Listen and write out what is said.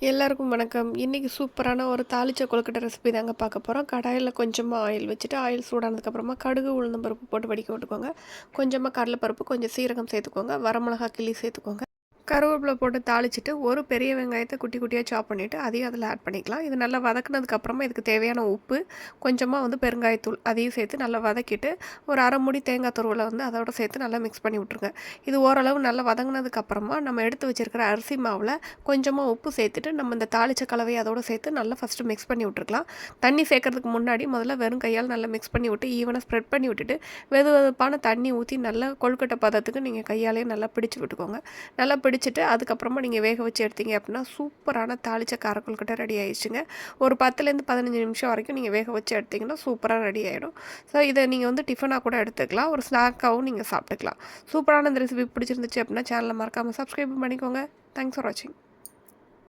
எல்லாருக்கும் வணக்கம். இன்னைக்கு சூப்பரான ஒரு தாளிச்ச கொழுக்கட்டை ரெசிபி தாங்க பார்க்க போறோம். கடாயில கொஞ்சமா ஆயில் வச்சுட்டு, ஆயில் சூடானதுக்கப்புறமா கடுகு, உளுந்தம் பருப்பு போட்டு வெடிக்க விட்டுக்கோங்க. கொஞ்சமா கடலைப்பருப்பு, கொஞ்சம் சீரகம் சேர்த்துக்கோங்க. வரமிளகா கிள்ளி சேர்த்துக்கோங்க. கருவேப்பிலை போட்டு தாளிச்சிட்டு, ஒரு பெரிய வெங்காயத்தை குட்டி குட்டியாக சாப் பண்ணிவிட்டு அதையும் அதில் ஆட் பண்ணிக்கலாம். இது நல்லா வதக்குனதுக்கப்புறமா இதுக்கு தேவையான உப்பு, கொஞ்சமாக பெருங்காயத்தூள் அதையும் சேர்த்து நல்லா வதக்கிட்டு, ஒரு அரை மூடி தேங்காய் துருவலை அதோட சேர்த்து நல்லா மிக்ஸ் பண்ணி விட்ருங்க. இது ஓரளவு நல்லா வதங்கினதுக்கப்புறமா நம்ம எடுத்து வச்சிருக்கிற அரிசி மாவில் கொஞ்சமாக உப்பு சேர்த்துட்டு, நம்ம இந்த தாளிச்ச கலவையை அதோட சேர்த்து நல்லா ஃபஸ்ட்டு மிக்ஸ் பண்ணி விட்ருக்கலாம். தண்ணி சேர்க்கறதுக்கு முன்னாடி முதல்ல வெறும் கையால் நல்லா மிக்ஸ் பண்ணி விட்டு, ஈவனாக ஸ்ப்ரெட் பண்ணி விட்டுட்டு, வெது வெதுப்பான தண்ணி ஊற்றி நல்லா கொழுக்கட்டை பதத்துக்கு நீங்கள் கையாலேயே நல்லா பிடிச்சி விட்டுக்கோங்க. நல்லா பிடிச்சிட்டு அதுக்கப்புறமா நீங்கள் வேக வச்சு எடுத்தீங்க அப்படின்னா சூப்பரான தாளிச்ச கார கொழுக்கட்டை ரெடி ஆயிடுச்சுங்க. ஒரு 10லேருந்து 15 நிமிஷம் வரைக்கும் நீங்கள் வேக வச்சு எடுத்திங்கன்னா சூப்பராக ரெடி ஆகிடும். ஸோ இதை நீங்கள் டிஃபனாக கூட எடுத்துக்கலாம், ஒரு ஸ்நாக்காகவும் நீங்கள் சாப்பிட்டுக்கலாம். சூப்பரான இந்த ரெசிபி பிடிச்சிருந்துச்சு அப்படின்னா சேனலை மறக்காமல் சப்ஸ்கிரைப் பண்ணிக்கோங்க. தேங்க்ஸ் ஃபார் வாட்சிங்.